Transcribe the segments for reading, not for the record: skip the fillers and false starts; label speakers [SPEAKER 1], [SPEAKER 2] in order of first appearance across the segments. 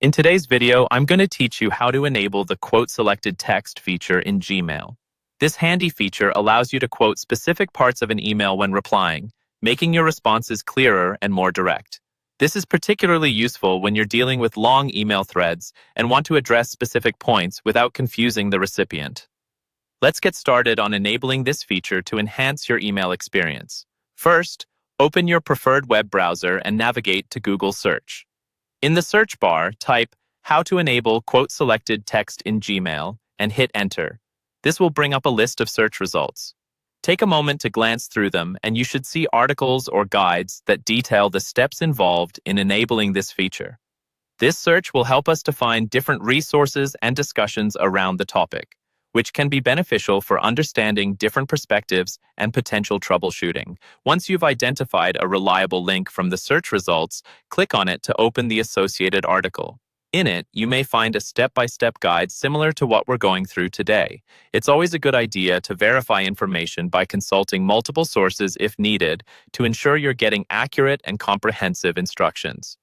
[SPEAKER 1] In today's video, I'm going to teach you how to enable the quote selected text feature in Gmail. This handy feature allows you to quote specific parts of an email when replying, making your responses clearer and more direct. This is particularly useful when you're dealing with long email threads and want to address specific points without confusing the recipient. Let's get started on enabling this feature to enhance your email experience. First, open your preferred web browser and navigate to Google Search. In the search bar, type "How to enable quote selected text in Gmail" and hit enter. This will bring up a list of search results. Take a moment to glance through them, and you should see articles or guides that detail the steps involved in enabling this feature. This search will help us to find different resources and discussions around the topic, which can be beneficial for understanding different perspectives and potential troubleshooting. Once you've identified a reliable link from the search results, click on it to open the associated article. In it, you may find a step-by-step guide similar to what we're going through today. It's always a good idea to verify information by consulting multiple sources if needed to ensure you're getting accurate and comprehensive instructions.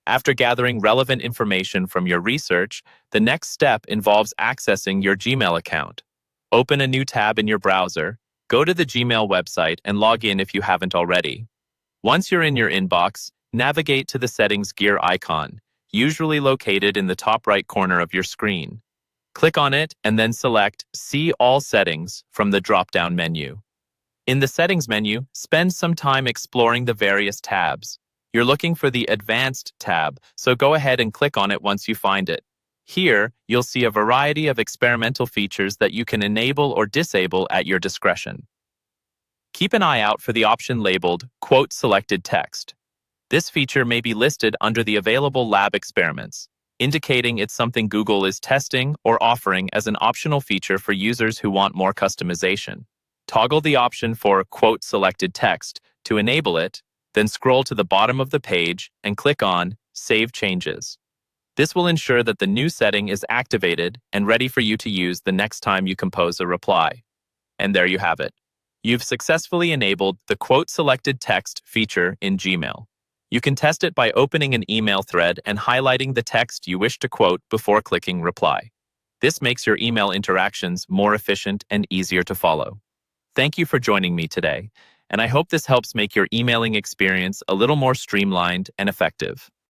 [SPEAKER 1] After gathering relevant information from your research, the next step involves accessing your Gmail account. Open a new tab in your browser, go to the Gmail website, and log in if you haven't already. Once you're in your inbox, navigate to the settings gear icon, usually located in the top right corner of your screen. Click on it and then select See All Settings from the drop-down menu. In the Settings menu, spend some time exploring the various tabs. You're looking for the Advanced tab, so go ahead and click on it once you find it. Here, you'll see a variety of experimental features that you can enable or disable at your discretion. Keep an eye out for the option labeled Quote Selected Text. This feature may be listed under the available lab experiments, indicating it's something Google is testing or offering as an optional feature for users who want more customization. Toggle the option for Quote Selected Text to enable it, then scroll to the bottom of the page and click on Save Changes. This will ensure that the new setting is activated and ready for you to use the next time you compose a reply. And there you have it. You've successfully enabled the Quote Selected Text feature in Gmail. You can test it by opening an email thread and highlighting the text you wish to quote before clicking Reply. This makes your email interactions more efficient and easier to follow. Thank you for joining me today, and I hope this helps make your emailing experience a little more streamlined and effective.